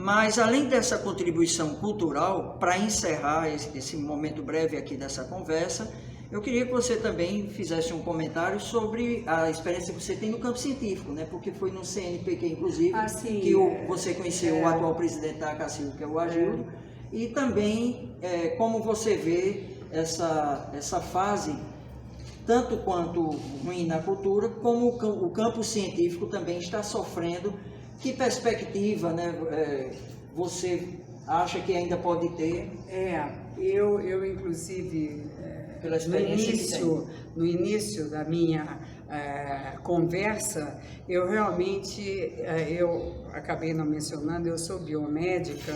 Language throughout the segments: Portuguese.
Mas, além dessa contribuição cultural, para encerrar esse momento breve aqui dessa conversa, eu queria que você também fizesse um comentário sobre a experiência que você tem no campo científico, né? Porque foi no CNPq, inclusive, que você conheceu o atual presidente da ACACIL, que é o Agildo, e também como você vê essa fase, tanto quanto ruim na cultura, como o campo científico também está sofrendo. Que perspectiva, né, você acha que ainda pode ter? Eu inclusive, pela experiência no início da minha conversa, eu realmente, eu acabei não mencionando, eu sou biomédica,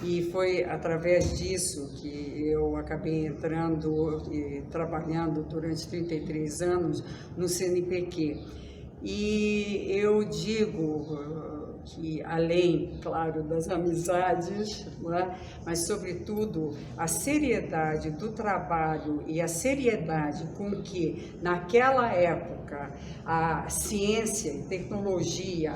e foi através disso que eu acabei entrando e trabalhando durante 33 anos no CNPq. E eu digo que, além, claro, das amizades, né, mas, sobretudo, a seriedade do trabalho e a seriedade com que, naquela época, a ciência e tecnologia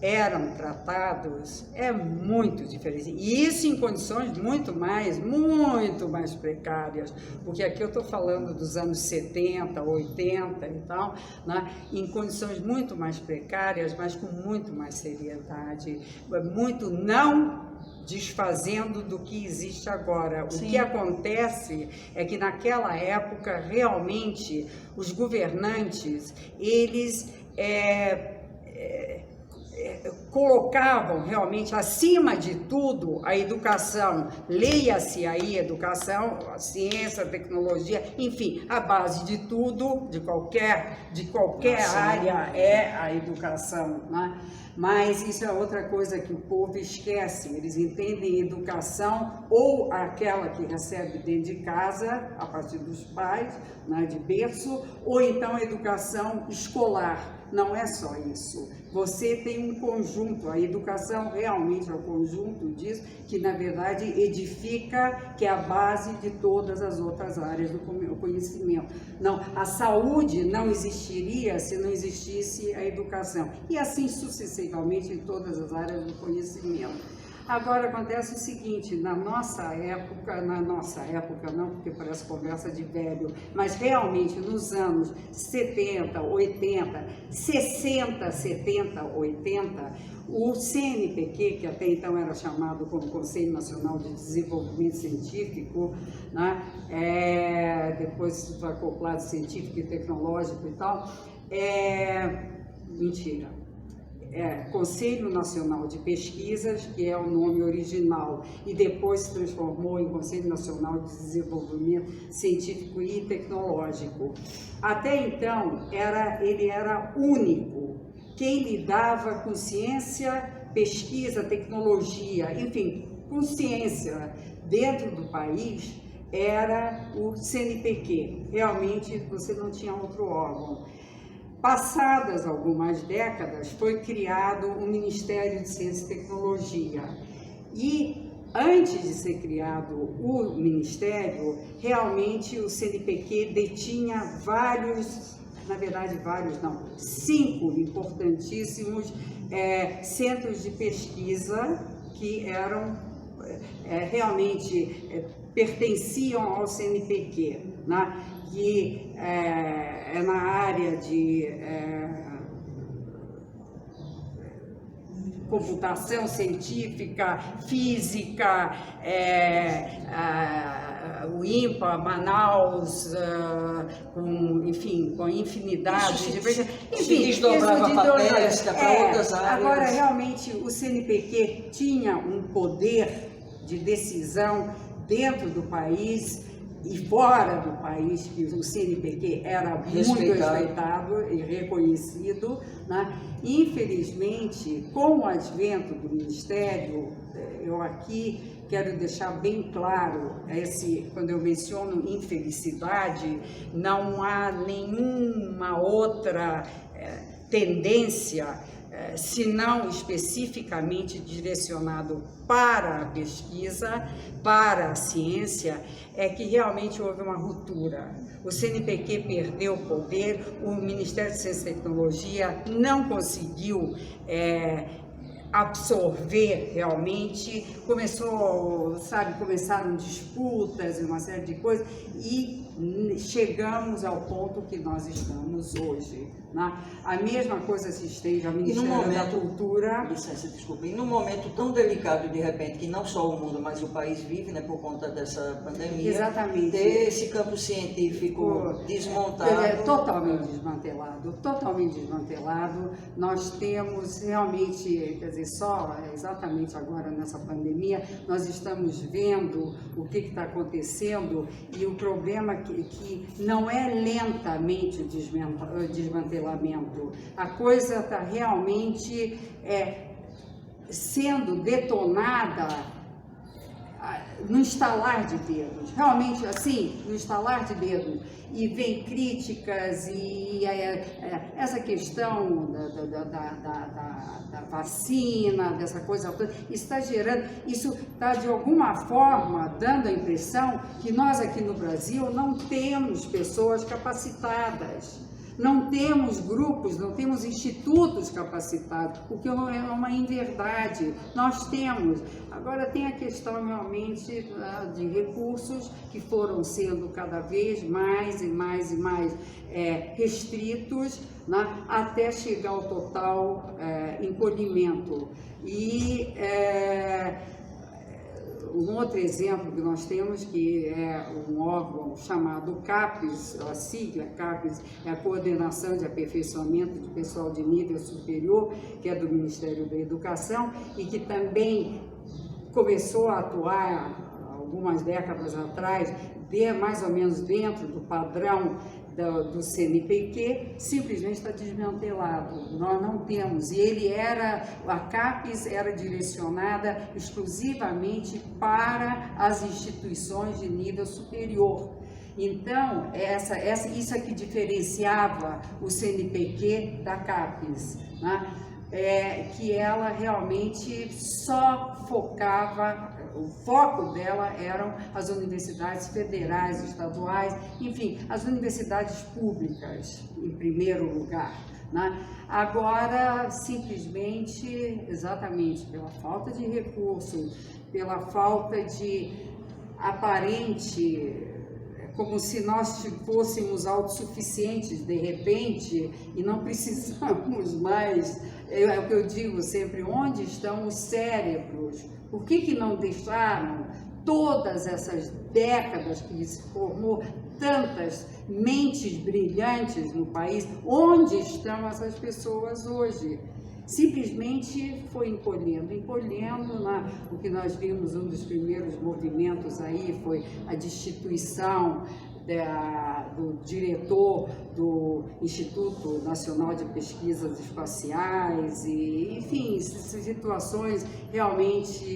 eram tratados, é muito diferente. E isso em condições muito mais precárias, porque aqui eu estou falando dos anos 70, 80 e tal, né? Em condições muito mais precárias, mas com muito mais seriedade, muito não desfazendo do que existe agora. O que acontece é que naquela época, realmente, os governantes, eles colocavam realmente acima de tudo a educação, leia-se aí educação, a ciência, a tecnologia, enfim, a base de tudo, de qualquer área é a educação, né? Mas isso é outra coisa que o povo esquece, eles entendem educação ou aquela que recebe dentro de casa, a partir dos pais, né, de berço, ou então a educação escolar. Não é só isso. Você tem um conjunto, a educação realmente é o conjunto disso, que na verdade edifica, que é a base de todas as outras áreas do conhecimento. Não, a saúde não existiria se não existisse a educação. E assim sucessivamente em todas as áreas do conhecimento. Agora acontece o seguinte, na nossa época não, porque parece conversa de velho, mas realmente nos anos 70, 80, 60, 70, 80, o CNPq, que até então era chamado como Conselho Nacional de Desenvolvimento Científico, né? Depois foi acoplado científico e tecnológico e tal, Conselho Nacional de Pesquisas, que é o nome original, e depois se transformou em Conselho Nacional de Desenvolvimento Científico e Tecnológico. Até então, ele era único. Quem lidava com ciência, pesquisa, tecnologia, enfim, com ciência dentro do país, era o CNPq. Realmente, você não tinha outro órgão. Passadas algumas décadas, foi criado o Ministério de Ciência e Tecnologia. E, antes de ser criado o Ministério, realmente o CNPq detinha cinco importantíssimos centros de pesquisa que eram realmente pertenciam ao CNPq, né? Que é na área de computação científica, física, o INPA, Manaus, com a infinidade de... Enfim, desdobrava para pesca, para outras áreas. Agora, realmente, o CNPq tinha um poder de decisão dentro do país e fora do país, que o CNPq era muito respeitado e reconhecido, né? Infelizmente, com o advento do Ministério, eu aqui quero deixar bem claro, quando eu menciono infelicidade, não há nenhuma outra tendência, se não especificamente direcionado para a pesquisa, para a ciência, é que realmente houve uma ruptura. O CNPq perdeu o poder, o Ministério de Ciência e Tecnologia não conseguiu absorver realmente, começaram disputas e uma série de coisas, e chegamos ao ponto que nós estamos hoje, né? A mesma coisa se estende ao Ministério da Cultura. Licença, desculpa. E num momento tão delicado, de repente, que não só o mundo, mas o país vive, né, por conta dessa pandemia. Exatamente. Ter esse campo científico desmontado. Totalmente desmantelado. Nós temos realmente, quer dizer, exatamente agora nessa pandemia, nós estamos vendo o que está acontecendo, e o problema que não é lentamente o desmantelamento. A coisa está realmente sendo detonada no estalar de dedos, realmente assim, no estalar de dedos, e vem críticas, e essa questão da vacina, dessa coisa toda, está gerando, isso está de alguma forma dando a impressão que nós aqui no Brasil não temos pessoas capacitadas. Não temos grupos, não temos institutos capacitados, o que é uma inverdade. Nós temos. Agora tem a questão realmente de recursos que foram sendo cada vez mais e mais restritos, né, até chegar ao total encolhimento. E um outro exemplo que nós temos, que é um órgão chamado CAPES, a sigla CAPES é a Coordenação de Aperfeiçoamento de Pessoal de Nível Superior, que é do Ministério da Educação, e que também começou a atuar algumas décadas atrás, mais ou menos dentro do padrão do CNPq, simplesmente está desmantelado. Nós não temos. E a CAPES era direcionada exclusivamente para as instituições de nível superior. Então, isso é que diferenciava o CNPq da CAPES, né? Que ela realmente só focava, o foco dela eram as universidades federais, estaduais, enfim, as universidades públicas, em primeiro lugar, né? Agora, simplesmente, exatamente pela falta de recursos, pela falta de aparente, como se nós fôssemos autossuficientes de repente e não precisamos mais, é o que eu digo sempre, onde estão os cérebros? Por que não deixaram todas essas décadas que se formou tantas mentes brilhantes no país? Onde estão essas pessoas hoje? Simplesmente foi encolhendo. O que nós vimos, um dos primeiros movimentos aí foi a destituição do diretor do Instituto Nacional de Pesquisas Espaciais, e, enfim, situações realmente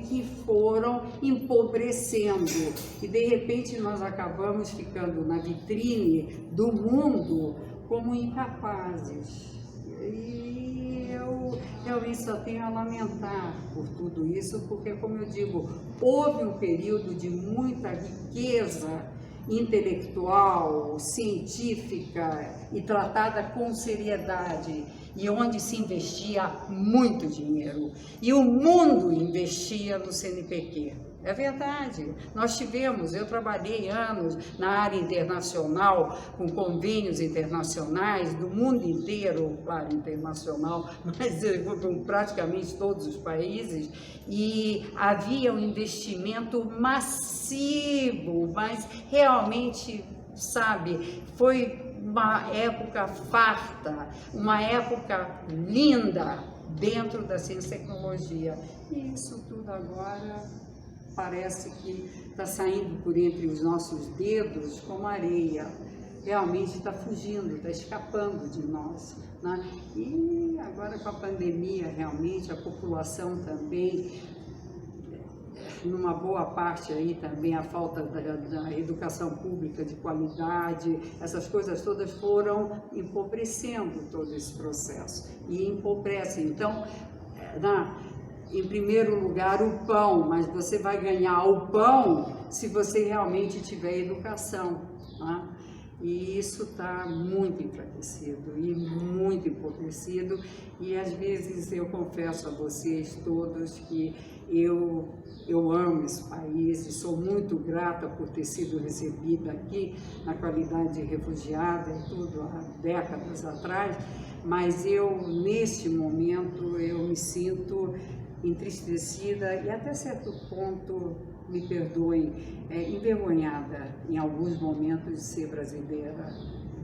que foram empobrecendo, e de repente nós acabamos ficando na vitrine do mundo como incapazes. E eu realmente só tenho a lamentar por tudo isso, porque, como eu digo, houve um período de muita riqueza intelectual, científica e tratada com seriedade, e onde se investia muito dinheiro, e o mundo investia no CNPq. É verdade, eu trabalhei anos na área internacional, com convênios internacionais do mundo inteiro, claro, internacional, mas com praticamente todos os países, e havia um investimento massivo, mas realmente, sabe, foi uma época farta, uma época linda dentro da ciência e tecnologia, e isso tudo agora parece que está saindo por entre os nossos dedos como areia, realmente está fugindo, está escapando de nós, né? E agora com a pandemia, realmente, a população também, numa boa parte aí também, a falta da educação pública de qualidade, essas coisas todas foram empobrecendo todo esse processo, e empobrecem. Então, em primeiro lugar, o pão, mas você vai ganhar o pão se você realmente tiver educação, né? E isso está muito enfraquecido e muito empobrecido. E às vezes eu confesso a vocês todos que eu amo esse país e sou muito grata por ter sido recebida aqui na qualidade de refugiada e tudo há décadas atrás, mas neste momento, eu me sinto entristecida e até certo ponto, me perdoem, envergonhada em alguns momentos de ser brasileira.